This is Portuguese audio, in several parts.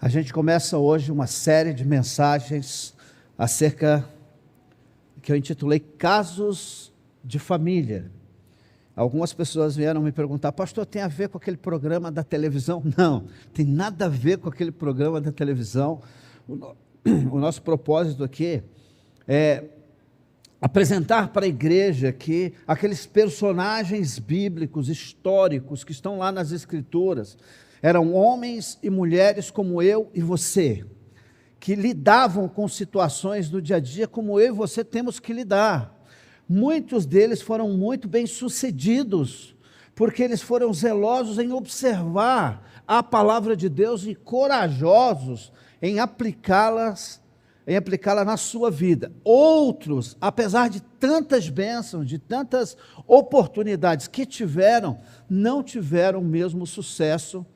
A gente começa hoje uma série de mensagens acerca, que eu intitulei Casos de Família. Algumas pessoas vieram me perguntar: pastor, tem a ver com aquele programa da televisão? Não, tem nada a ver com aquele programa da televisão. O nosso propósito aqui é apresentar para a igreja que aqueles personagens bíblicos, históricos, que estão lá nas Escrituras, eram homens e mulheres como eu e você, que lidavam com situações do dia a dia como eu e você temos que lidar. Muitos deles foram muito bem-sucedidos, porque eles foram zelosos em observar a palavra de Deus e corajosos em aplicá-la na sua vida. Outros, apesar de tantas bênçãos, de tantas oportunidades que tiveram, não tiveram o mesmo sucesso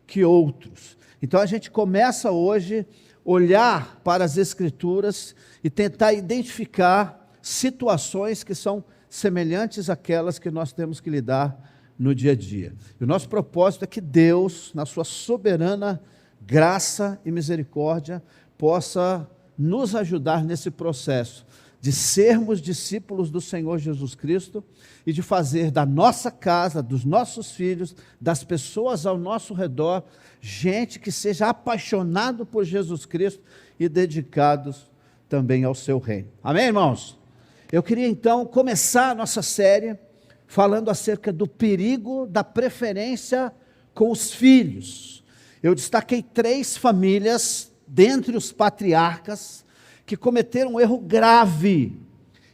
que outros. Então a gente começa hoje a olhar para as Escrituras e tentar identificar situações que são semelhantes àquelas que nós temos que lidar no dia a dia. E o nosso propósito é que Deus, na sua soberana graça e misericórdia, possa nos ajudar nesse processo de sermos discípulos do Senhor Jesus Cristo e de fazer da nossa casa, dos nossos filhos, das pessoas ao nosso redor, gente que seja apaixonado por Jesus Cristo e dedicados também ao seu reino. Amém, irmãos? Eu queria então começar a nossa série falando acerca do perigo da preferência com os filhos. Eu destaquei 3 famílias dentre os patriarcas que cometeram um erro grave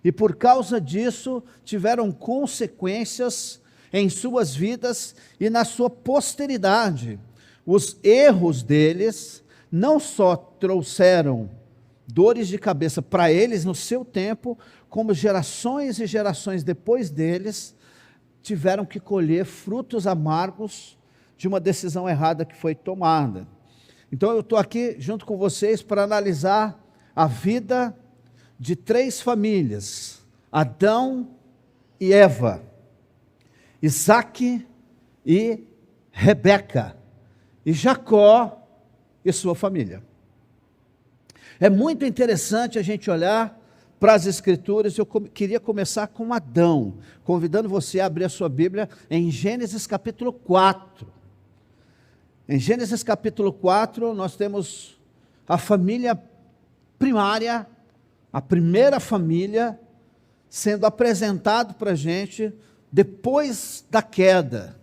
e por causa disso tiveram consequências em suas vidas e na sua posteridade. Os erros deles não só trouxeram dores de cabeça para eles no seu tempo, como gerações e gerações depois deles tiveram que colher frutos amargos de uma decisão errada que foi tomada. Então eu estou aqui junto com vocês para analisar a vida de 3 famílias: Adão e Eva, Isaac e Rebeca, e Jacó e sua família. É muito interessante a gente olhar para as Escrituras. Eu queria começar com Adão, convidando você a abrir a sua Bíblia em Gênesis capítulo 4. Em Gênesis capítulo 4, nós temos a família primária, a primeira família, sendo apresentado para a gente depois da queda.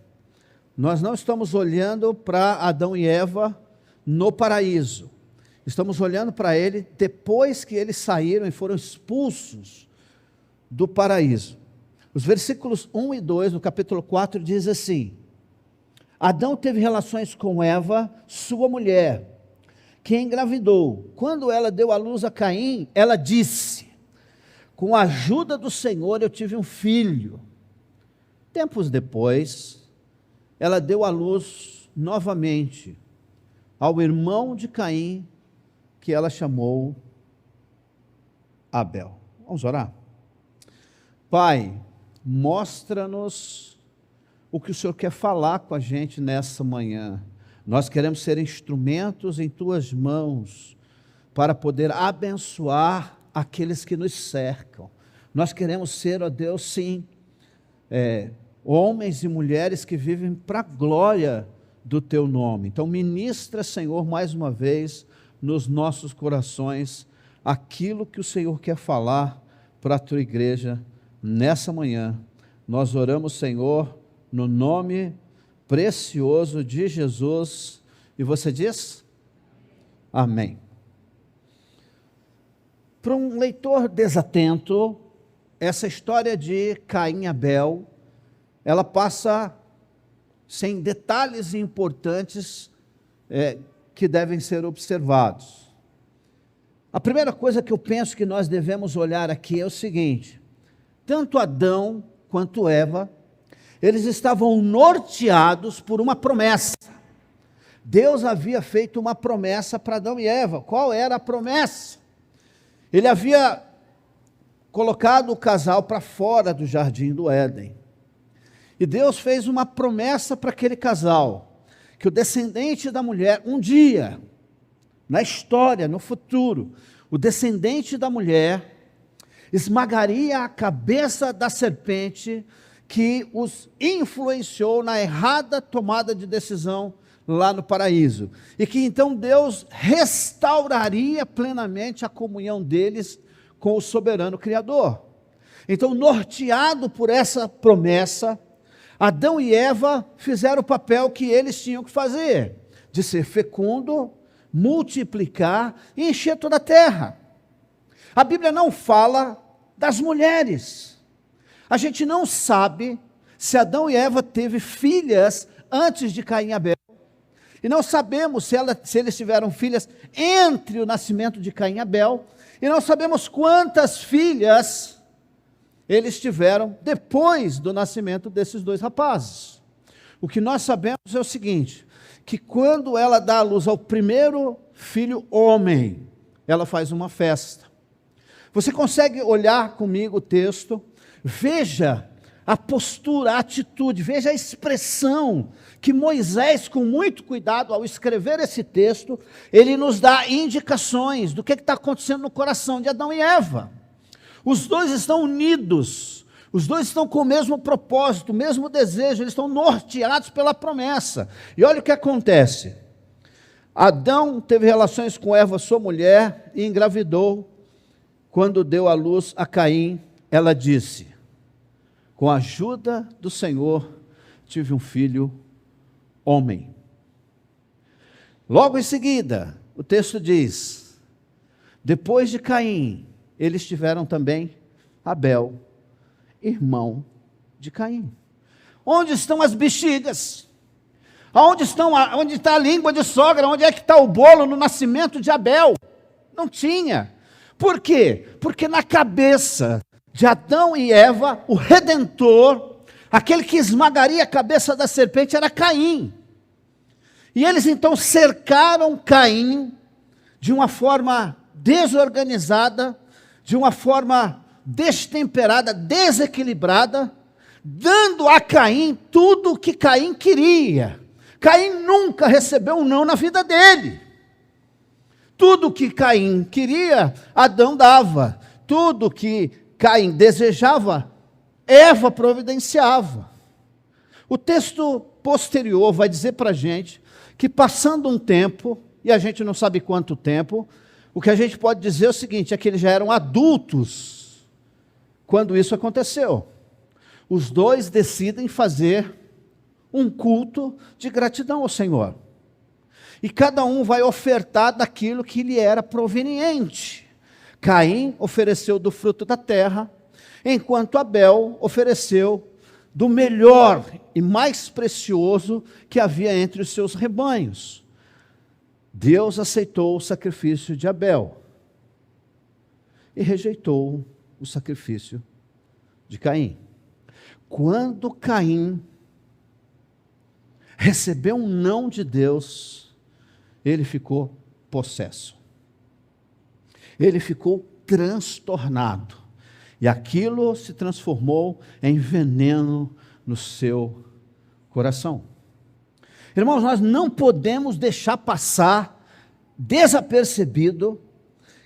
Nós não estamos olhando para Adão e Eva no paraíso. Estamos olhando para ele depois que eles saíram e foram expulsos do paraíso. Os versículos 1 e 2 no capítulo 4 diz assim: Adão teve relações com Eva, sua mulher, que engravidou. Quando ela deu à luz a Caim, ela disse: com a ajuda do Senhor eu tive um filho. Tempos depois, ela deu à luz novamente ao irmão de Caim, que ela chamou Abel. Vamos orar? Pai, mostra-nos o que o Senhor quer falar com a gente nessa manhã. Nós queremos ser instrumentos em Tuas mãos, para poder abençoar aqueles que nos cercam. Nós queremos ser, ó Deus, sim, homens e mulheres que vivem para a glória do Teu nome. Então ministra, Senhor, mais uma vez, nos nossos corações, aquilo que o Senhor quer falar para a Tua igreja nessa manhã. Nós oramos, Senhor, no nome precioso de Jesus, e você diz? Amém. Para um leitor desatento, essa história de Caim e Abel, ela passa sem detalhes importantes que devem ser observados. A primeira coisa que eu penso que nós devemos olhar aqui é o seguinte: tanto Adão quanto Eva, eles estavam norteados por uma promessa. Deus havia feito uma promessa para Adão e Eva. Qual era a promessa? Ele havia colocado o casal para fora do jardim do Éden. E Deus fez uma promessa para aquele casal, que o descendente da mulher, um dia, na história, no futuro, o descendente da mulher esmagaria a cabeça da serpente que os influenciou na errada tomada de decisão lá no paraíso. E que então Deus restauraria plenamente a comunhão deles com o soberano Criador. Então, norteado por essa promessa, Adão e Eva fizeram o papel que eles tinham que fazer, de ser fecundo, multiplicar e encher toda a terra. A Bíblia não fala das mulheres. A gente não sabe se Adão e Eva teve filhas antes de Caim e Abel. E não sabemos se eles tiveram filhas entre o nascimento de Caim e Abel. E não sabemos quantas filhas eles tiveram depois do nascimento desses dois rapazes. O que nós sabemos é o seguinte, que quando ela dá à luz ao primeiro filho homem, ela faz uma festa. Você consegue olhar comigo o texto? Veja a postura, a atitude, veja a expressão que Moisés, com muito cuidado, ao escrever esse texto, ele nos dá indicações do que está acontecendo no coração de Adão e Eva. Os dois estão unidos, os dois estão com o mesmo propósito, o mesmo desejo, eles estão norteados pela promessa. E olha o que acontece. Adão teve relações com Eva, sua mulher, e engravidou. Quando deu à luz a Caim, ela disse: com a ajuda do Senhor, tive um filho homem. Logo em seguida, o texto diz: depois de Caim, eles tiveram também Abel, irmão de Caim. Onde estão as bexigas? Onde está a língua de sogra? Onde é que está o bolo no nascimento de Abel? Não tinha. Por quê? Porque na cabeça de Adão e Eva, o Redentor, aquele que esmagaria a cabeça da serpente, era Caim. E eles então cercaram Caim de uma forma desorganizada, de uma forma destemperada, desequilibrada, dando a Caim tudo o que Caim queria. Caim nunca recebeu um não na vida dele. Tudo que Caim queria, Adão dava. Tudo que Caim desejava, Eva providenciava. O texto posterior vai dizer para a gente que passando um tempo, e a gente não sabe quanto tempo, o que a gente pode dizer é o seguinte, é que eles já eram adultos quando isso aconteceu. Os dois decidem fazer um culto de gratidão ao Senhor. E cada um vai ofertar daquilo que lhe era proveniente. Caim ofereceu do fruto da terra, enquanto Abel ofereceu do melhor e mais precioso que havia entre os seus rebanhos. Deus aceitou o sacrifício de Abel e rejeitou o sacrifício de Caim. Quando Caim recebeu um não de Deus, ele ficou possesso. Ele ficou transtornado. E aquilo se transformou em veneno no seu coração. Irmãos, nós não podemos deixar passar desapercebido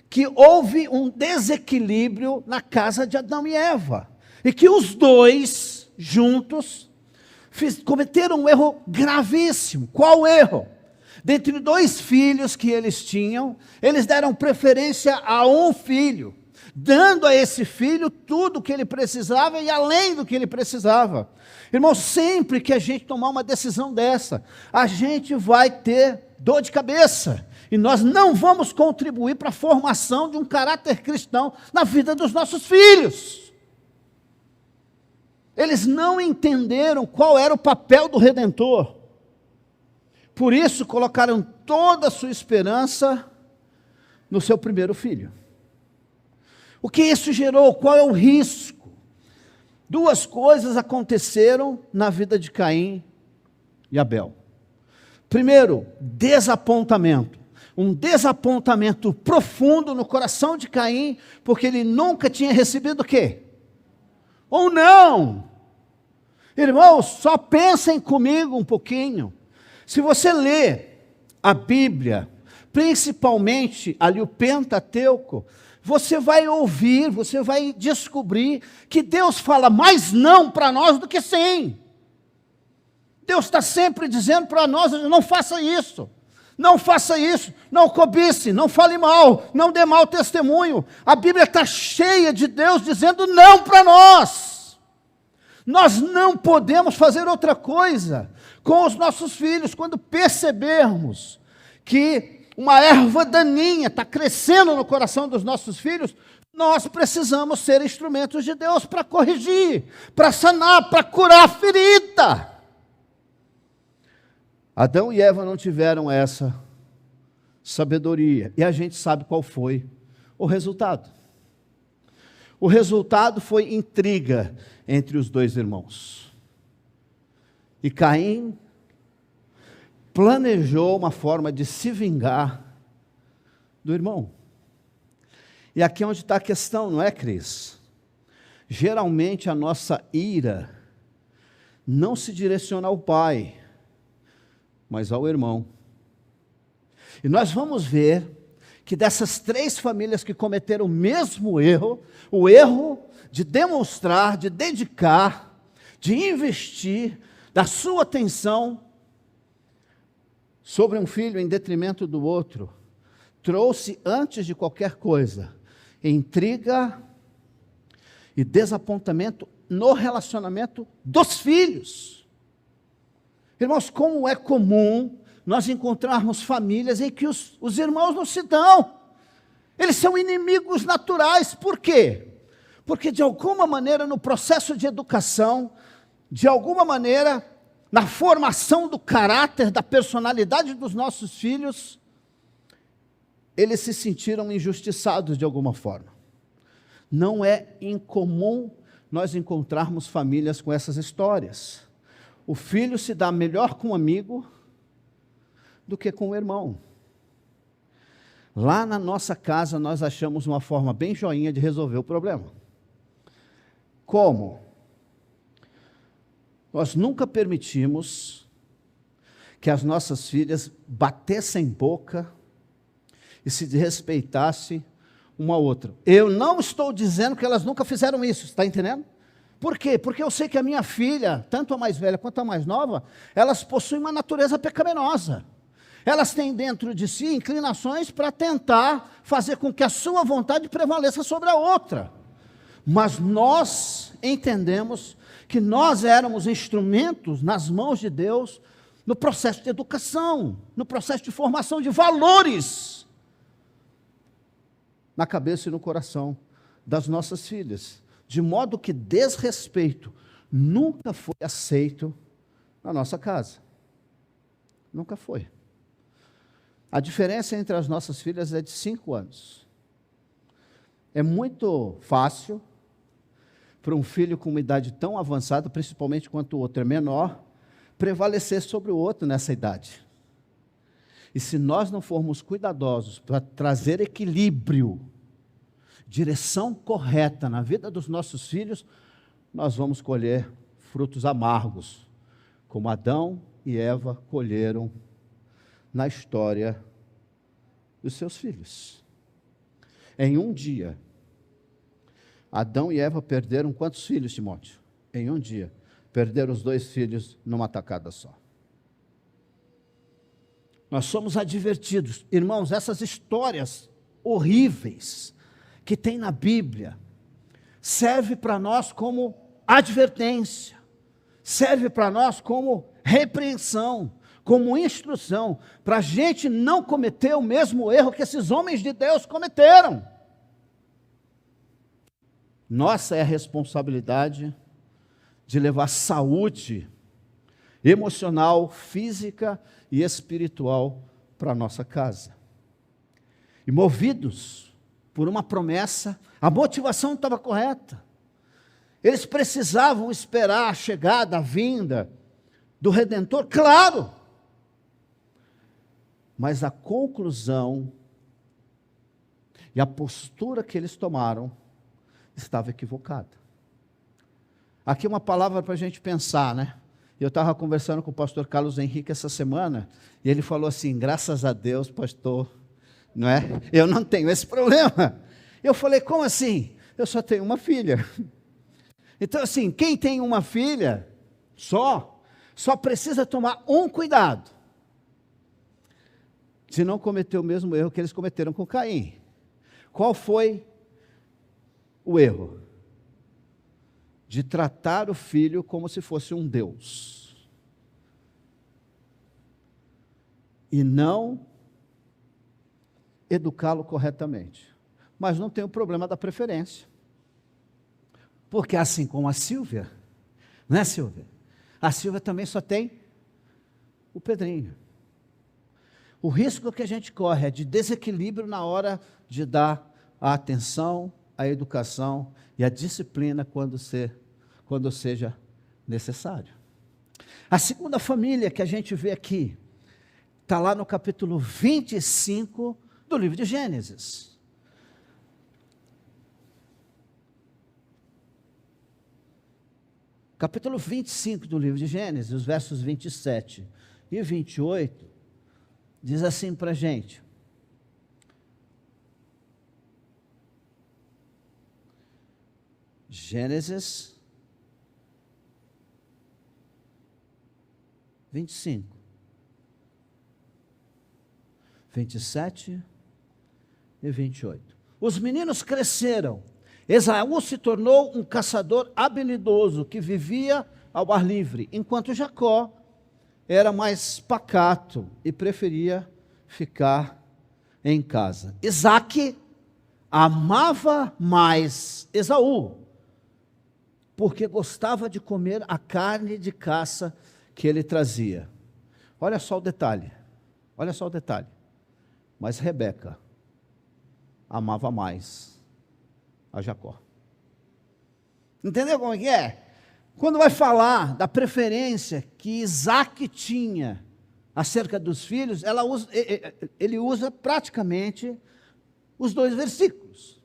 que houve um desequilíbrio na casa de Adão e Eva. E que os dois, juntos, cometeram um erro gravíssimo. Qual erro? Dentre dois filhos que eles tinham, eles deram preferência a um filho, dando a esse filho tudo o que ele precisava e além do que ele precisava. Irmão, sempre que a gente tomar uma decisão dessa, a gente vai ter dor de cabeça. E nós não vamos contribuir para a formação de um caráter cristão na vida dos nossos filhos. Eles não entenderam qual era o papel do Redentor. Por isso, colocaram toda a sua esperança no seu primeiro filho. O que isso gerou? Qual é o risco? Duas coisas aconteceram na vida de Caim e Abel. Primeiro, desapontamento. Um desapontamento profundo no coração de Caim, porque ele nunca tinha recebido o quê? Ou não. Irmãos, só pensem comigo um pouquinho. Se você lê a Bíblia, principalmente ali o Pentateuco, você vai ouvir, você vai descobrir que Deus fala mais não para nós do que sim. Deus está sempre dizendo para nós: não faça isso, não faça isso, não cobice, não fale mal, não dê mau testemunho. A Bíblia está cheia de Deus dizendo não para nós. Nós não podemos fazer outra coisa com os nossos filhos quando percebermos que uma erva daninha está crescendo no coração dos nossos filhos. Nós precisamos ser instrumentos de Deus para corrigir, para sanar, para curar a ferida. Adão e Eva não tiveram essa sabedoria, e a gente sabe qual foi o resultado. O resultado foi intriga entre os dois irmãos. E Caim planejou uma forma de se vingar do irmão. E aqui é onde está a questão, não é, Cris? Geralmente a nossa ira não se direciona ao pai, mas ao irmão. E nós vamos ver que dessas 3 famílias que cometeram o mesmo erro, o erro de demonstrar, de dedicar, de investir da sua atenção sobre um filho em detrimento do outro, trouxe, antes de qualquer coisa, intriga e desapontamento no relacionamento dos filhos. Irmãos, como é comum nós encontrarmos famílias em que os irmãos não se dão. Eles são inimigos naturais. Por quê? Porque de alguma maneira no processo de educação, de alguma maneira na formação do caráter, da personalidade dos nossos filhos, eles se sentiram injustiçados de alguma forma. Não é incomum nós encontrarmos famílias com essas histórias. O filho se dá melhor com um amigo do que com o irmão. Lá na nossa casa nós achamos uma forma bem joinha de resolver o problema. Como? Nós nunca permitimos que as nossas filhas batessem boca e se desrespeitassem uma a outra. Eu não estou dizendo que elas nunca fizeram isso, está entendendo? Por quê? Porque eu sei que a minha filha, tanto a mais velha quanto a mais nova, elas possuem uma natureza pecaminosa. Elas têm dentro de si inclinações para tentar fazer com que a sua vontade prevaleça sobre a outra. Mas nós entendemos que nós éramos instrumentos nas mãos de Deus no processo de educação, no processo de formação de valores na cabeça e no coração das nossas filhas, de modo que desrespeito nunca foi aceito na nossa casa. Nunca foi. A diferença entre as nossas filhas é de 5 anos. É muito fácil para um filho com uma idade tão avançada, principalmente quanto o outro é menor, prevalecer sobre o outro nessa idade. E se nós não formos cuidadosos para trazer equilíbrio, direção correta na vida dos nossos filhos, nós vamos colher frutos amargos, como Adão e Eva colheram na história dos seus filhos. Em um dia, Adão e Eva perderam quantos filhos, Timóteo? Em um dia, perderam os 2 filhos numa tacada só. Nós somos advertidos, irmãos, essas histórias horríveis que tem na Bíblia, serve para nós como advertência, serve para nós como repreensão, como instrução, para a gente não cometer o mesmo erro que esses homens de Deus cometeram. Nossa é a responsabilidade de levar saúde emocional, física e espiritual para a nossa casa. E movidos por uma promessa, a motivação estava correta. Eles precisavam esperar a chegada, a vinda do Redentor, claro. Mas a conclusão e a postura que eles tomaram estava equivocada. Aqui uma palavra para a gente pensar, né? Eu estava conversando com o pastor Carlos Henrique essa semana, e ele falou assim: graças a Deus, pastor, não é? Eu não tenho esse problema. Eu falei, como assim? Eu só tenho uma filha. Então, assim, quem tem uma filha só precisa tomar um cuidado. Se não cometer o mesmo erro que eles cometeram com Caim. Qual foi o erro? De tratar o filho como se fosse um Deus. E não educá-lo corretamente. Mas não tem o problema da preferência. Porque assim como a Silvia, não é, Silvia? A Silvia também só tem o Pedrinho. O risco que a gente corre é de desequilíbrio na hora de dar a atenção, a educação e a disciplina quando seja necessário. A segunda família que a gente vê aqui, está lá no capítulo 25 do livro de Gênesis. Capítulo 25 do livro de Gênesis, os versos 27 e 28, diz assim para a gente. Gênesis 25, 27 e 28. Os meninos cresceram. Esaú se tornou um caçador habilidoso que vivia ao ar livre, enquanto Jacó era mais pacato e preferia ficar em casa. Isaque amava mais Esaú, porque gostava de comer a carne de caça que ele trazia. Olha só o detalhe. Mas Rebeca amava mais a Jacó. Entendeu como é que é? Quando vai falar da preferência que Isaque tinha acerca dos filhos, ele usa praticamente os dois versículos,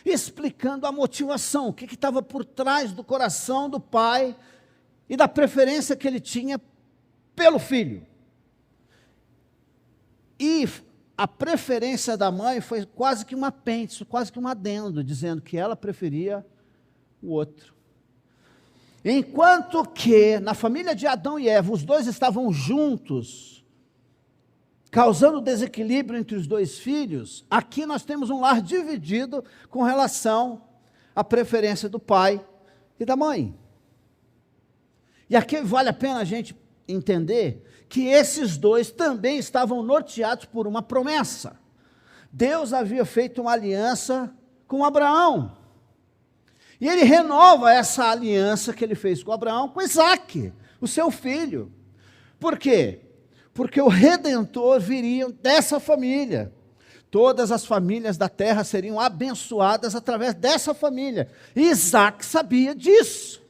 explicando a motivação, o que estava por trás do coração do pai e da preferência que ele tinha pelo filho. E a preferência da mãe foi quase que um apêndice, quase que um adendo, dizendo que ela preferia o outro. Enquanto que na família de Adão e Eva, os dois estavam juntos, causando desequilíbrio entre os dois filhos, aqui nós temos um lar dividido com relação à preferência do pai e da mãe. E aqui vale a pena a gente entender que esses dois também estavam norteados por uma promessa. Deus havia feito uma aliança com Abraão. E ele renova essa aliança que ele fez com Abraão, com Isaque, o seu filho. Por quê? Porque o Redentor viria dessa família. Todas as famílias da terra seriam abençoadas através dessa família. E Isaque sabia disso.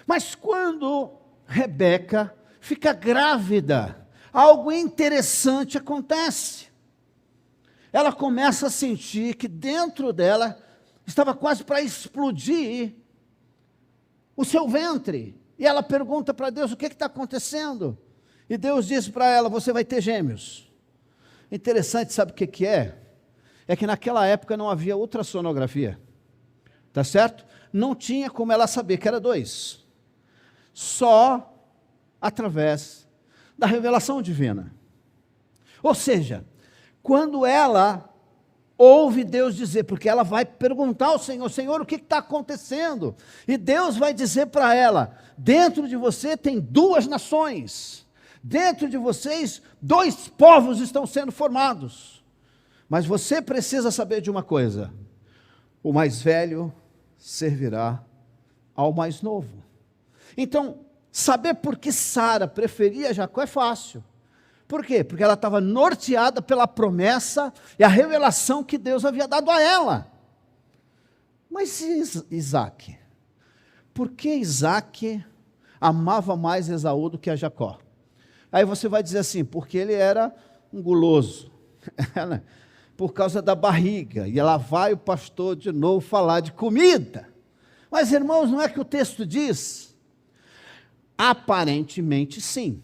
Mas quando Rebeca fica grávida, algo interessante acontece. Ela começa a sentir que dentro dela estava quase para explodir o seu ventre. E ela pergunta para Deus, o que está acontecendo? E Deus diz para ela, você vai ter gêmeos. Interessante, sabe o que é? É que naquela época não havia ultrassonografia. Tá certo? Não tinha como ela saber que era 2. Só através da revelação divina. Ou seja, quando ela ouve Deus dizer, porque ela vai perguntar ao Senhor, Senhor, o que está acontecendo? E Deus vai dizer para ela, dentro de você tem 2 nações, dentro de vocês 2 povos estão sendo formados, mas você precisa saber de uma coisa, o mais velho servirá ao mais novo. Então, saber por que Sara preferia Jacó é fácil. Por quê? Porque ela estava norteada pela promessa e a revelação que Deus havia dado a ela. Mas Isaque? Por que Isaque amava mais Esaú do que a Jacó? Aí você vai dizer assim, porque ele era um guloso, por causa da barriga, e lá vai o pastor de novo falar de comida. Mas irmãos, não é que o texto diz? Aparentemente sim.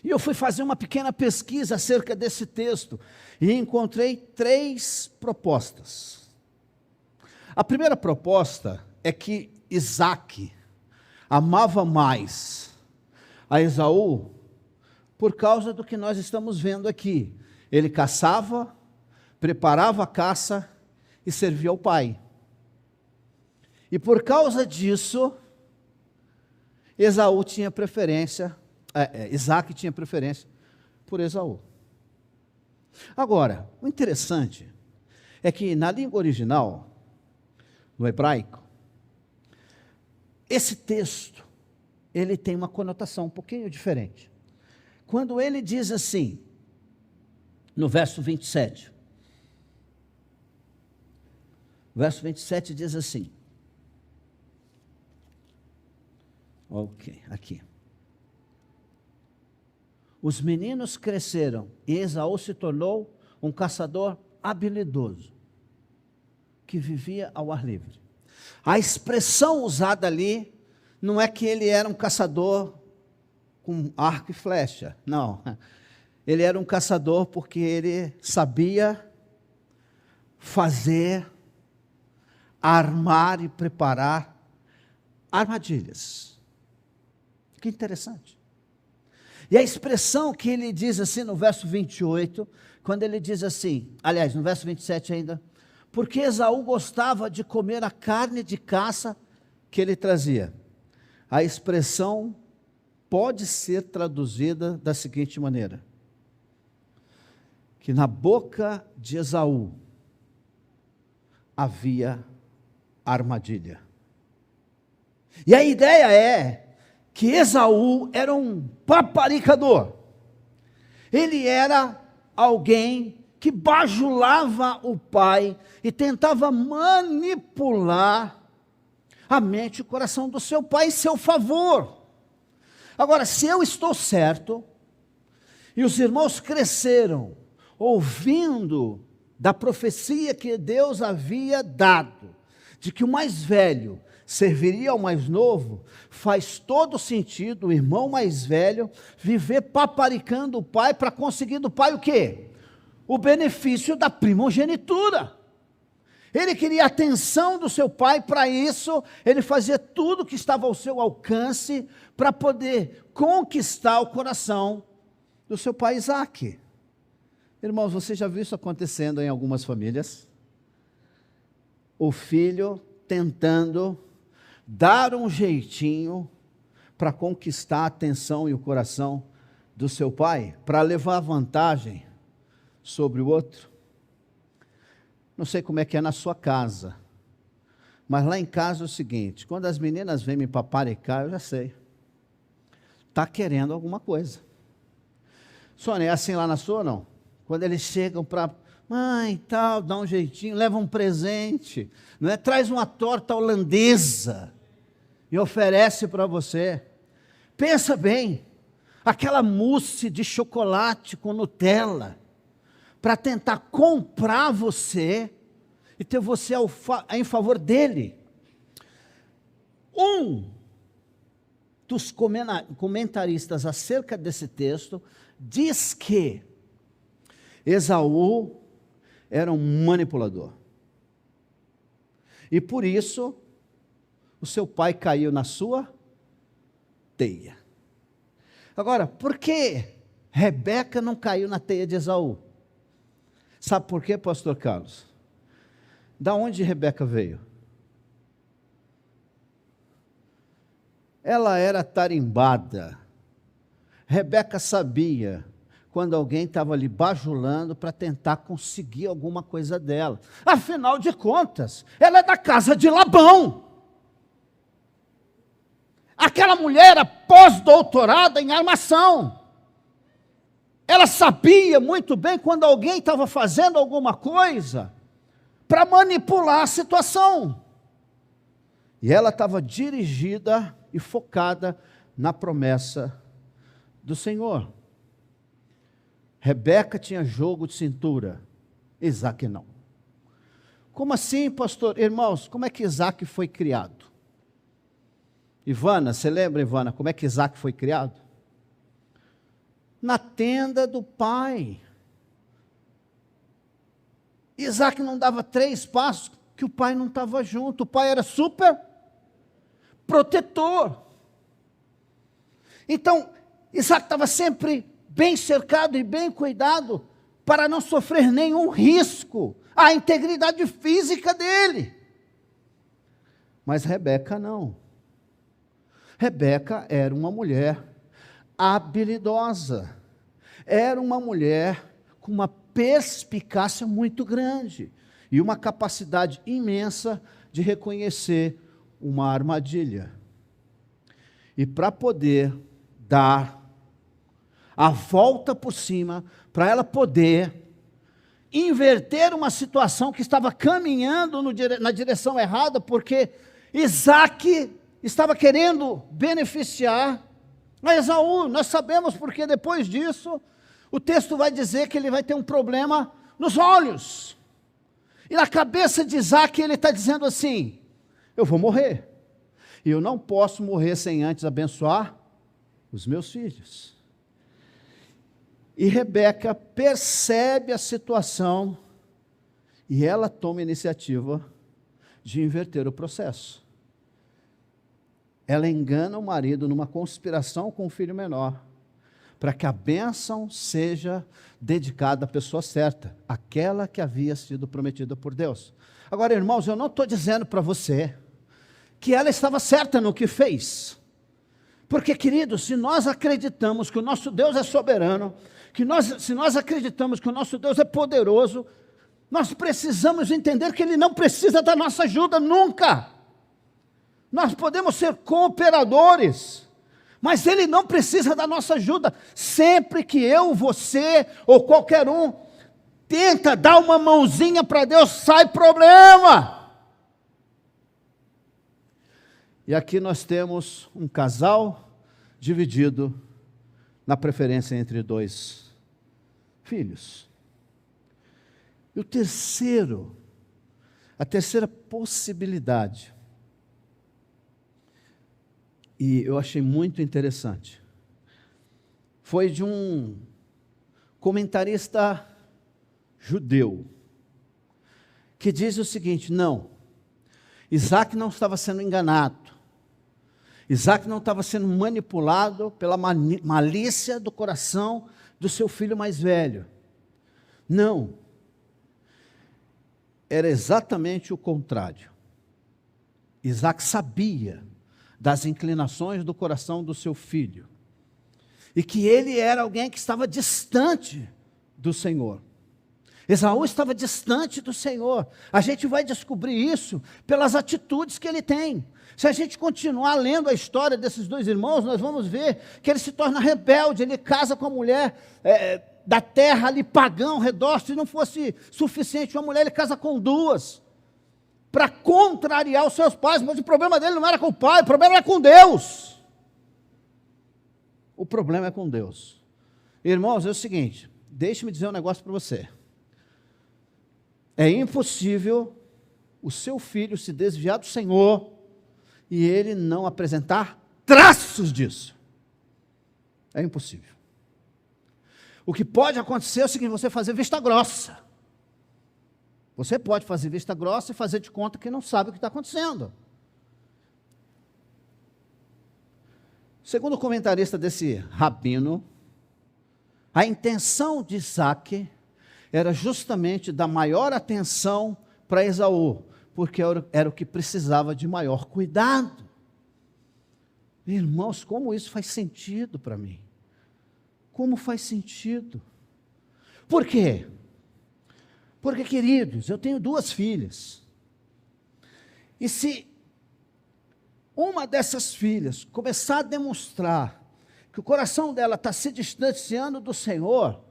E eu fui fazer uma pequena pesquisa acerca desse texto e encontrei 3 propostas. A primeira proposta é que Isaque amava mais a Esaú por causa do que nós estamos vendo aqui. Ele caçava, preparava a caça e servia ao pai. E por causa disso, Isaque tinha preferência por Esaú. Agora, o interessante é que na língua original, no hebraico, esse texto, ele tem uma conotação um pouquinho diferente. Quando ele diz assim, no verso 27, o verso 27 diz assim, ok, aqui. Os meninos cresceram e Esaú se tornou um caçador habilidoso, que vivia ao ar livre. A expressão usada ali não é que ele era um caçador com arco e flecha, não. Ele era um caçador porque ele sabia fazer, armar e preparar armadilhas. Que interessante. E a expressão que ele diz assim no verso 28, quando ele diz assim, aliás, no verso 27 ainda, porque Esaú gostava de comer a carne de caça que ele trazia. A expressão pode ser traduzida da seguinte maneira, que na boca de Esaú havia armadilha. E a ideia é que Esaú era um paparicador. Ele era alguém que bajulava o pai e tentava manipular a mente e o coração do seu pai em seu favor. Agora, se eu estou certo, e os irmãos cresceram ouvindo da profecia que Deus havia dado, de que o mais velho serviria ao mais novo, faz todo sentido o irmão mais velho viver paparicando o pai para conseguir do pai o quê? O benefício da primogenitura. Ele queria a atenção do seu pai, para isso ele fazia tudo que estava ao seu alcance para poder conquistar o coração do seu pai Isaque. Irmãos, você já viu isso acontecendo em algumas famílias? O filho tentando dar um jeitinho para conquistar a atenção e o coração do seu pai, para levar vantagem sobre o outro. Não sei como é que é na sua casa, mas lá em casa é o seguinte, quando as meninas vêm me paparicar, eu já sei, está querendo alguma coisa. Sônia, é assim lá na sua ou não? Quando eles chegam para, mãe, tal, dá um jeitinho, leva um presente, não é? Traz uma torta holandesa e oferece para você. Pensa bem, aquela mousse de chocolate com Nutella, para tentar comprar você e ter você em favor dele. Um dos comentaristas acerca desse texto diz que Esaú era um manipulador. E por isso, o seu pai caiu na sua teia. Agora, por que Rebeca não caiu na teia de Esaú? Sabe por quê, pastor Carlos? Da onde Rebeca veio? Ela era tarimbada. Rebeca sabia quando alguém estava ali bajulando para tentar conseguir alguma coisa dela. Afinal de contas, ela é da casa de Labão. Aquela mulher era pós-doutorada em armação. Ela sabia muito bem quando alguém estava fazendo alguma coisa para manipular a situação. E ela estava dirigida e focada na promessa do Senhor. Rebeca tinha jogo de cintura, Isaque não. Como assim, pastor? Irmãos, como é que Isaque foi criado? Ivana, você lembra, Ivana, como é que Isaque foi criado? na tenda do pai. Isaac não dava 3 passos que o pai não estava junto. O pai era super protetor. Então, Isaac estava sempre bem cercado e bem cuidado para não sofrer nenhum risco à integridade física dele. Mas Rebeca não. Rebeca era uma mulher habilidosa. Era uma mulher com uma perspicácia muito grande e uma capacidade imensa de reconhecer uma armadilha. E para poder dar a volta por cima, para ela poder inverter uma situação que estava caminhando na direção errada, porque Isaac estava querendo beneficiar a Esaú. Nós sabemos porque depois disso, o texto vai dizer que ele vai ter um problema nos olhos. E na cabeça de Isaac ele está dizendo assim: eu vou morrer. E eu não posso morrer sem antes abençoar os meus filhos. E Rebeca percebe a situação e ela toma a iniciativa de inverter o processo. Ela engana o marido numa conspiração com o filho menor, para que a bênção seja dedicada à pessoa certa, aquela que havia sido prometida por Deus. Agora, irmãos, eu não estou dizendo para você que ela estava certa no que fez. Porque, queridos, se nós acreditamos que o nosso Deus é soberano, se nós acreditamos que o nosso Deus é poderoso, nós precisamos entender que Ele não precisa da nossa ajuda nunca. Nós podemos ser cooperadores, mas Ele não precisa da nossa ajuda. Sempre que eu, você ou qualquer um tenta dar uma mãozinha para Deus, sai problema. E aqui nós temos um casal dividido na preferência entre 2 filhos. E a terceira possibilidade, e eu achei muito interessante, foi de um comentarista judeu, que diz o seguinte: não, Isaac não estava sendo enganado, Isaac não estava sendo manipulado pela malícia do coração do seu filho mais velho. Não. Era exatamente o contrário. Isaac sabia das inclinações do coração do seu filho, e que ele era alguém que estava distante do Senhor. Esaú estava distante do Senhor. A gente vai descobrir isso pelas atitudes que ele tem. Se a gente continuar lendo a história desses 2 irmãos, nós vamos ver que ele se torna rebelde, ele casa com a mulher da terra ali, pagã ao redor. Se não fosse suficiente uma mulher, ele casa com 2, para contrariar os seus pais. Mas o problema dele não era com o pai, o problema era com Deus. O problema é com Deus. Irmãos, é o seguinte, deixe-me dizer um negócio para você. É impossível o seu filho se desviar do Senhor e ele não apresentar traços disso. É impossível. O que pode acontecer é o seguinte: você fazer vista grossa. Você pode fazer vista grossa e fazer de conta que não sabe o que está acontecendo. Segundo o comentarista desse rabino, a intenção de Isaac era justamente dar maior atenção para Esaú, porque era o que precisava de maior cuidado. Irmãos, como isso faz sentido para mim? Como faz sentido? Por quê? Porque, queridos, eu tenho 2 filhas. E se uma dessas filhas começar a demonstrar que o coração dela está se distanciando do Senhor,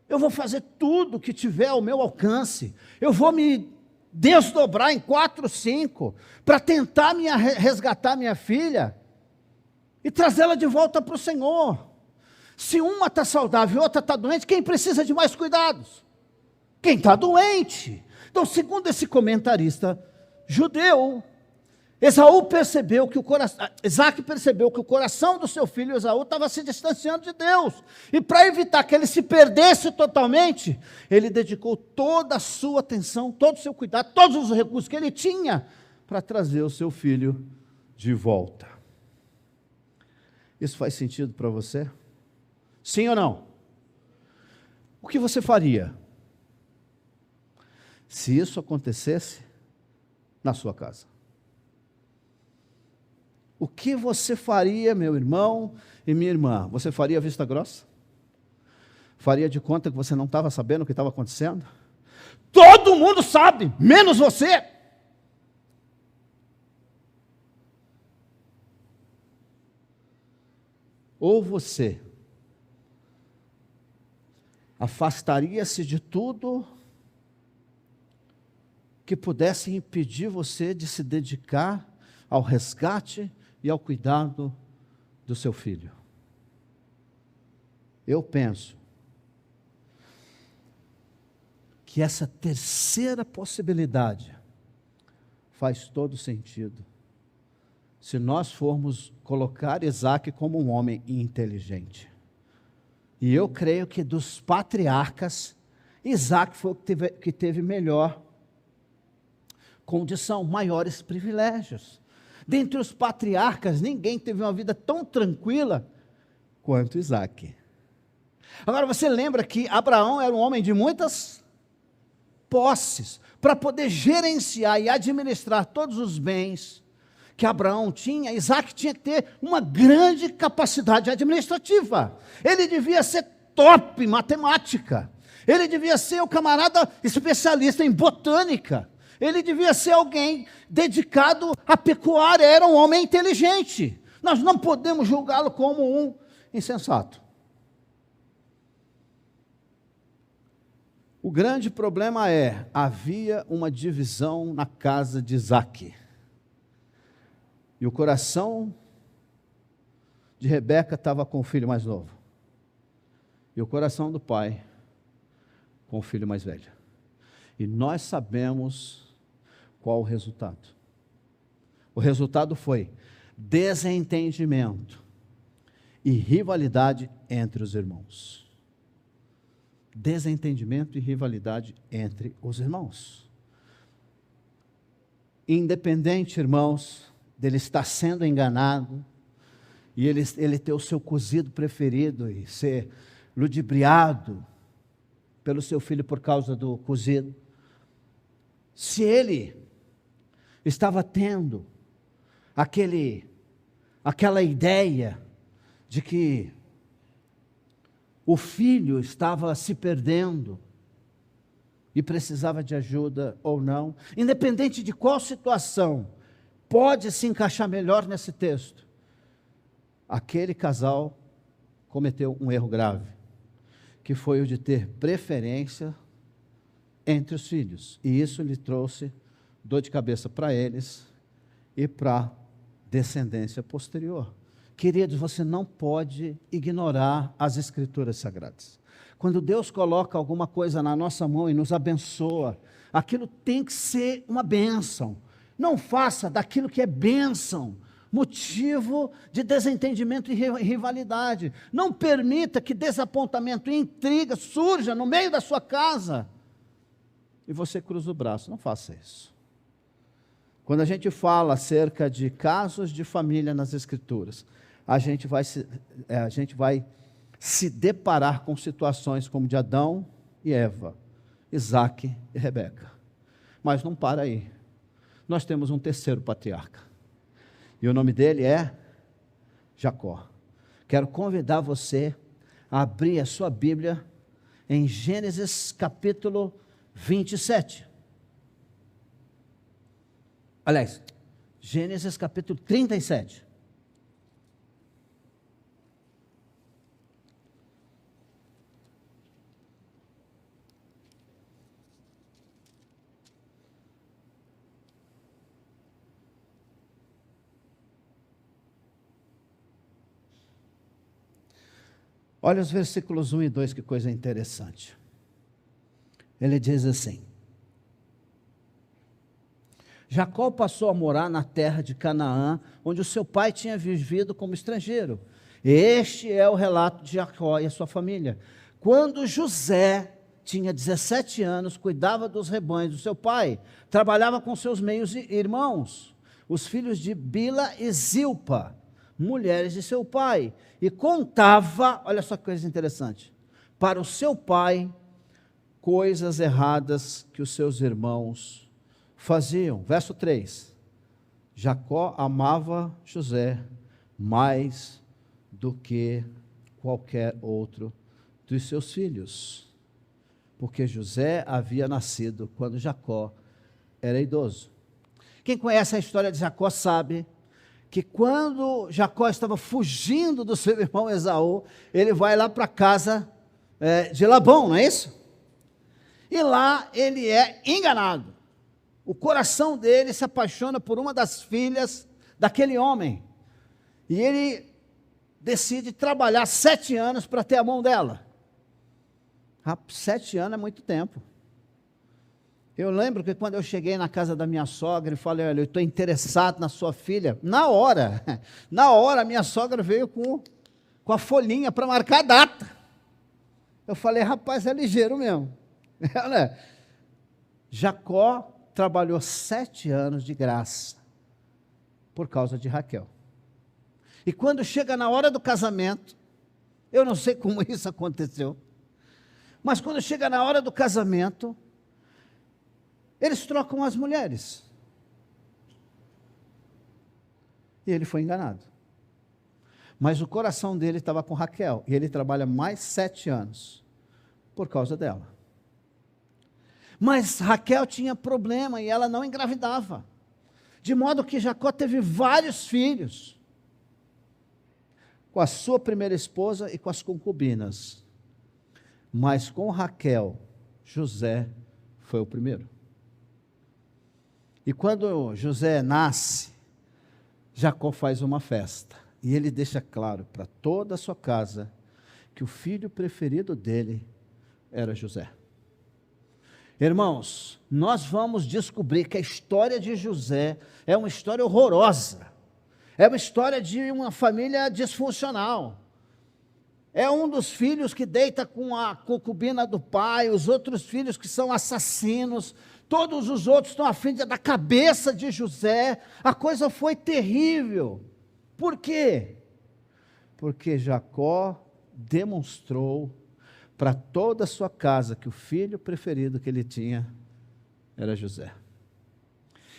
eu vou fazer tudo que tiver ao meu alcance. Eu vou me desdobrar em 4, 5, para tentar resgatar minha filha e trazê-la de volta para o Senhor. Se uma está saudável e outra está doente, quem precisa de mais cuidados? Quem está doente. Então, segundo esse comentarista judeu, Isaac percebeu que o coração do seu filho Esaú estava se distanciando de Deus. E para evitar que ele se perdesse totalmente, ele dedicou toda a sua atenção, todo o seu cuidado, todos os recursos que ele tinha para trazer o seu filho de volta. Isso faz sentido para você? Sim ou não? O que você faria se isso acontecesse na sua casa? O que você faria, meu irmão e minha irmã? Você faria vista grossa? Faria de conta que você não estava sabendo o que estava acontecendo? Todo mundo sabe, menos você. Ou você afastaria-se de tudo que pudesse impedir você de se dedicar ao resgate e ao cuidado do seu filho. Eu penso que essa terceira possibilidade faz todo sentido se nós formos colocar Isaac como um homem inteligente. E eu creio que dos patriarcas, Isaac foi o que teve melhor condição, maiores privilégios. Dentre os patriarcas, ninguém teve uma vida tão tranquila quanto Isaac. Agora, você lembra que Abraão era um homem de muitas posses, para poder gerenciar e administrar todos os bens que Abraão tinha. Isaac tinha que ter uma grande capacidade administrativa. Ele devia ser top em matemática. Ele devia ser o camarada especialista em botânica. Ele devia ser alguém dedicado à pecuária, era um homem inteligente. Nós não podemos julgá-lo como um insensato. O grande problema havia uma divisão na casa de Isaac. E o coração de Rebeca estava com o filho mais novo. E o coração do pai com o filho mais velho. E nós sabemos qual o resultado. O resultado foi desentendimento e rivalidade entre os irmãos. Desentendimento e rivalidade entre os irmãos. Independente, irmãos, dele estar sendo enganado, e ele ter o seu cozido preferido e ser ludibriado pelo seu filho por causa do cozido, se ele estava tendo aquela ideia de que o filho estava se perdendo e precisava de ajuda ou não, independente de qual situação pode se encaixar melhor nesse texto, aquele casal cometeu um erro grave, que foi o de ter preferência entre os filhos, e isso lhe trouxe dor de cabeça para eles e para a descendência posterior. Queridos, você não pode ignorar as Escrituras Sagradas. Quando Deus coloca alguma coisa na nossa mão e nos abençoa, aquilo tem que ser uma bênção. Não faça daquilo que é bênção motivo de desentendimento e rivalidade. Não permita que desapontamento e intriga surja no meio da sua casa e você cruza o braço. Não faça isso. Quando a gente fala acerca de casos de família nas Escrituras, a gente vai se deparar com situações como de Adão e Eva, Isaac e Rebeca. Mas não para aí. Nós temos um terceiro patriarca. E o nome dele é Jacó. Quero convidar você a abrir a sua Bíblia em Gênesis capítulo 27. Aliás, Gênesis capítulo 37. Olha os versículos 1 e 2, que coisa interessante. Ele diz assim: Jacó passou a morar na terra de Canaã, onde o seu pai tinha vivido como estrangeiro. Este é o relato de Jacó e a sua família. Quando José tinha 17 anos, cuidava dos rebanhos do seu pai, trabalhava com seus meios irmãos, os filhos de Bila e Zilpa, mulheres de seu pai, e contava, olha só que coisa interessante, para o seu pai coisas erradas que os seus irmãos faziam. Verso 3, Jacó amava José mais do que qualquer outro dos seus filhos, porque José havia nascido quando Jacó era idoso. Quem conhece a história de Jacó sabe que quando Jacó estava fugindo do seu irmão Esaú, ele vai lá para a casa de Labão, não é isso? E lá ele é enganado. O coração dele se apaixona por uma das filhas daquele homem. E ele decide trabalhar 7 anos para ter a mão dela. 7 anos é muito tempo. Eu lembro que quando eu cheguei na casa da minha sogra e falei, olha, eu estou interessado na sua filha, na hora a minha sogra veio com a folhinha para marcar a data. Eu falei, rapaz, é ligeiro mesmo. Jacó trabalhou 7 anos de graça por causa de Raquel. E quando chega na hora do casamento, eu não sei como isso aconteceu, mas quando chega na hora do casamento, eles trocam as mulheres. E ele foi enganado. Mas o coração dele estava com Raquel, e ele trabalha mais 7 anos por causa dela. Mas Raquel tinha problema e ela não engravidava, de modo que Jacó teve vários filhos, com a sua primeira esposa e com as concubinas. Mas com Raquel, José foi o primeiro. E quando José nasce, Jacó faz uma festa. E ele deixa claro para toda a sua casa que o filho preferido dele era José. Irmãos, nós vamos descobrir que a história de José é uma história horrorosa. É uma história de uma família disfuncional. É um dos filhos que deita com a concubina do pai, os outros filhos que são assassinos, todos os outros estão à frente da cabeça de José. A coisa foi terrível. Por quê? Porque Jacó demonstrou para toda a sua casa que o filho preferido que ele tinha era José.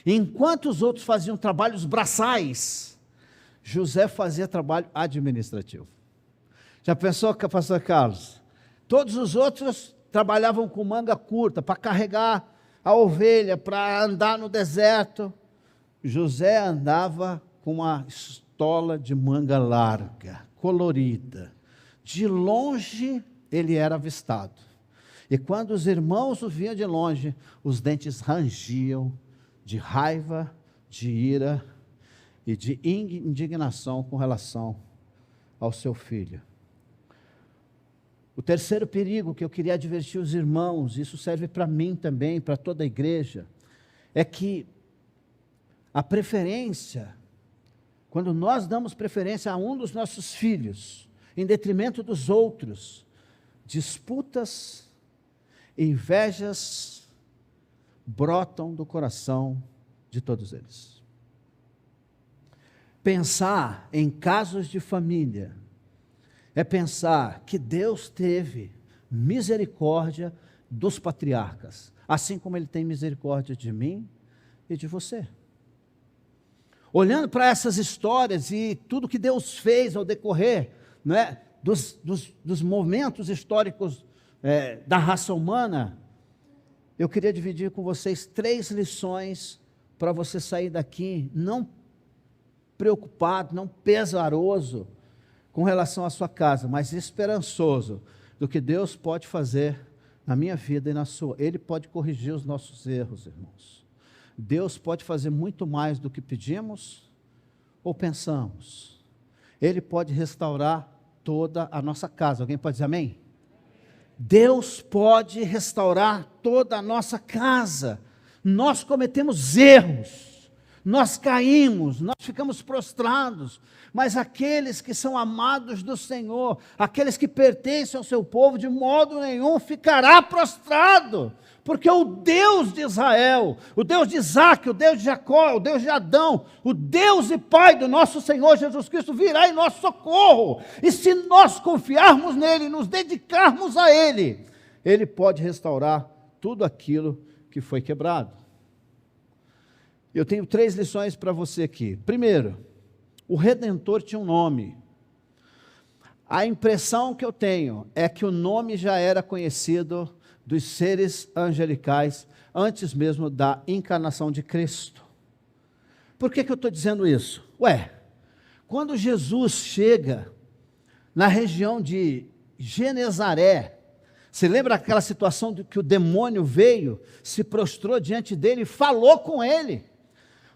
Enquanto os outros faziam trabalhos braçais, José fazia trabalho administrativo. Já pensou, pastor Carlos? Todos os outros trabalhavam com manga curta, para carregar a ovelha, para andar no deserto. José andava com uma estola de manga larga, colorida. De longe ele era avistado. E quando os irmãos o viam de longe, os dentes rangiam de raiva, de ira e de indignação com relação ao seu filho. O terceiro perigo que eu queria advertir os irmãos, isso serve para mim também, para toda a igreja, é que a preferência, quando nós damos preferência a um dos nossos filhos, em detrimento dos outros, disputas, invejas brotam do coração de todos eles. Pensar em casos de família é pensar que Deus teve misericórdia dos patriarcas, assim como Ele tem misericórdia de mim e de você. Olhando para essas histórias e tudo que Deus fez ao decorrer, né, dos momentos históricos da raça humana, eu queria dividir com vocês 3 lições para você sair daqui não preocupado, não pesaroso com relação à sua casa, mas esperançoso do que Deus pode fazer na minha vida e na sua. Ele pode corrigir os nossos erros, irmãos. Deus pode fazer muito mais do que pedimos ou pensamos. Ele pode restaurar toda a nossa casa. Alguém pode dizer amém? Deus pode restaurar toda a nossa casa. Nós cometemos erros, nós caímos, nós ficamos prostrados, mas aqueles que são amados do Senhor, aqueles que pertencem ao seu povo, de modo nenhum ficará prostrado, porque o Deus de Israel, o Deus de Isaac, o Deus de Jacó, o Deus de Adão, o Deus e Pai do nosso Senhor Jesus Cristo virá em nosso socorro, e se nós confiarmos nele, nos dedicarmos a ele, ele pode restaurar tudo aquilo que foi quebrado. Eu tenho 3 lições para você aqui. Primeiro, o Redentor tinha um nome. A impressão que eu tenho é que o nome já era conhecido dos seres angelicais antes mesmo da encarnação de Cristo. Por que eu estou dizendo isso? Quando Jesus chega na região de Genezaré, você lembra aquela situação de que o demônio veio, se prostrou diante dele e falou com ele?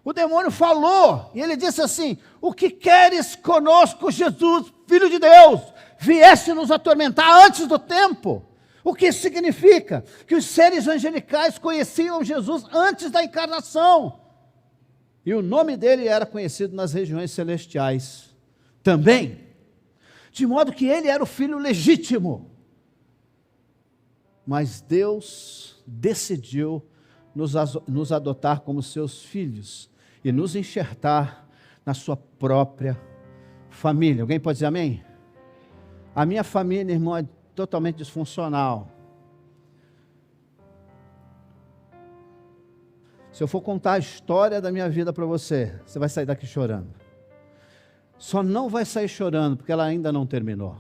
O demônio falou, e ele disse assim: o que queres conosco, Jesus, Filho de Deus? Vieste nos atormentar antes do tempo. O que isso significa? Que os seres angelicais conheciam Jesus antes da encarnação. E o nome dele era conhecido nas regiões celestiais também. De modo que ele era o filho legítimo. Mas Deus decidiu nos adotar como seus filhos e nos enxertar na sua própria família. Alguém pode dizer amém? A minha família, irmão, é totalmente disfuncional. Se eu for contar a história da minha vida para você, você vai sair daqui chorando. Só não vai sair chorando, porque ela ainda não terminou.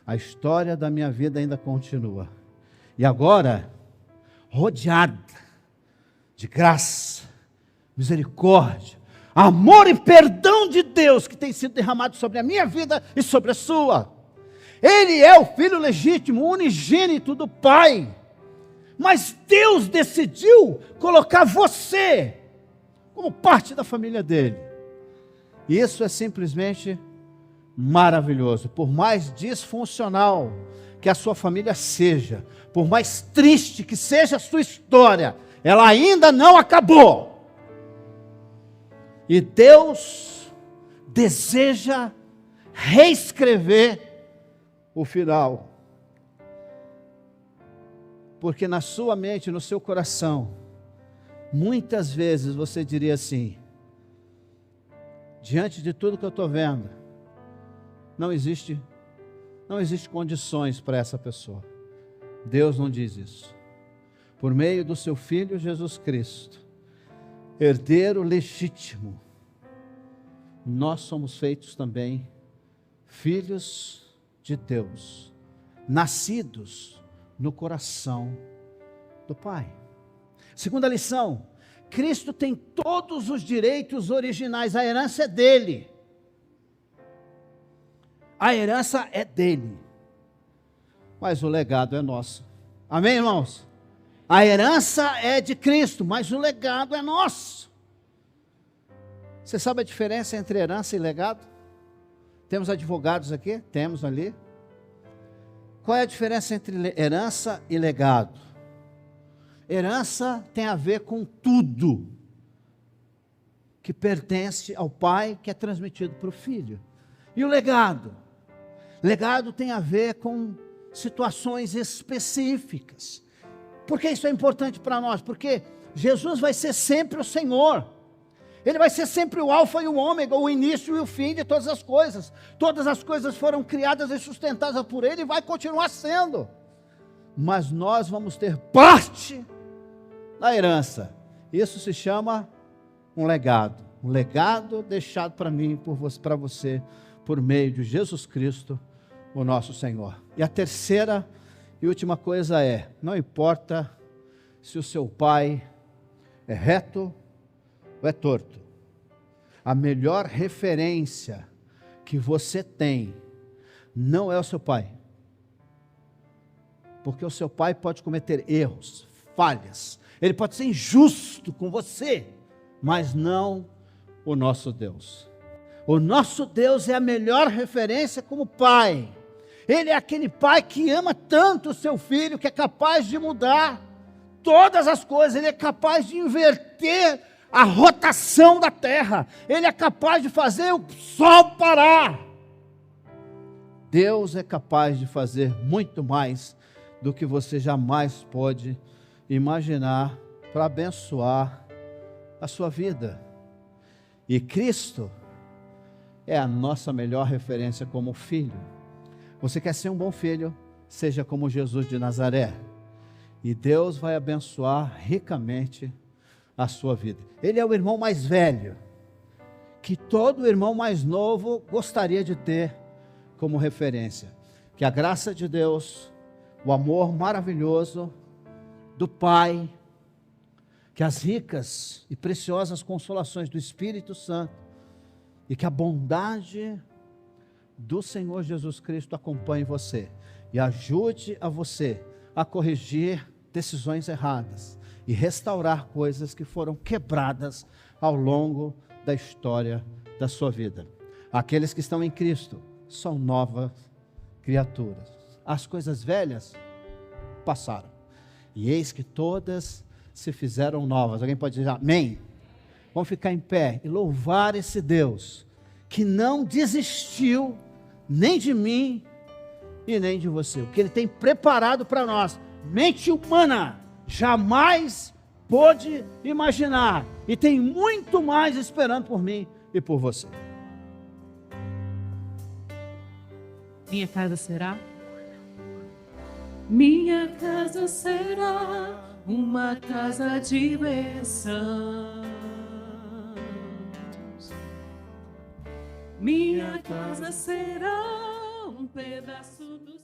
A história da minha vida ainda continua. E agora, rodeada de graça, misericórdia, amor e perdão de Deus que tem sido derramado sobre a minha vida e sobre a sua. Ele é o filho legítimo, unigênito do Pai. Mas Deus decidiu colocar você como parte da família dele. E isso é simplesmente maravilhoso. Por mais disfuncional que a sua família seja, por mais triste que seja a sua história, ela ainda não acabou. E Deus deseja reescrever o final. Porque na sua mente, no seu coração, muitas vezes você diria assim: diante de tudo que eu estou vendo, não existe condições para essa pessoa. Deus não diz isso. Por meio do seu Filho Jesus Cristo, herdeiro legítimo, nós somos feitos também filhos de Deus, nascidos no coração do Pai. Segunda lição: Cristo tem todos os direitos originais, a herança é dele. A herança é dele, mas o legado é nosso. Amém, irmãos? A herança é de Cristo, mas o legado é nosso. Você sabe a diferença entre herança e legado? Temos advogados aqui? Temos ali. Qual é a diferença entre herança e legado? Herança tem a ver com tudo que pertence ao pai, que é transmitido para o filho. E o legado? Legado tem a ver com situações específicas. Por que isso é importante para nós? Porque Jesus vai ser sempre o Senhor. Ele vai ser sempre o alfa e o ômega, o início e o fim de todas as coisas. Todas as coisas foram criadas e sustentadas por Ele e vai continuar sendo. Mas nós vamos ter parte da herança. Isso se chama um legado. Um legado deixado para mim, para você, por meio de Jesus Cristo, o nosso Senhor. E a terceira e última coisa é: não importa se o seu pai é reto ou é torto, a melhor referência que você tem não é o seu pai, porque o seu pai pode cometer erros, falhas, ele pode ser injusto com você, mas não o nosso Deus. O nosso Deus é a melhor referência como pai. Ele é aquele pai que ama tanto o seu filho, que é capaz de mudar todas as coisas, Ele é capaz de inverter a rotação da terra, Ele é capaz de fazer o sol parar. Deus é capaz de fazer muito mais do que você jamais pode imaginar para abençoar a sua vida. E Cristo é a nossa melhor referência como filho. Você quer ser um bom filho? Seja como Jesus de Nazaré. E Deus vai abençoar ricamente a sua vida. Ele é o irmão mais velho, que todo irmão mais novo gostaria de ter como referência. Que a graça de Deus, o amor maravilhoso do Pai, que as ricas e preciosas consolações do Espírito Santo e que a bondade do Senhor Jesus Cristo acompanhe você e ajude a você a corrigir decisões erradas e restaurar coisas que foram quebradas ao longo da história da sua vida. Aqueles que estão em Cristo são novas criaturas. As coisas velhas passaram e eis que todas se fizeram novas. Alguém pode dizer amém? Vamos ficar em pé e louvar esse Deus que não desistiu nem de mim e nem de você. O que Ele tem preparado para nós, mente humana jamais pôde imaginar, e tem muito mais esperando por mim e por você. Minha casa será uma casa de bênçãos. Minha casa será um pedaço do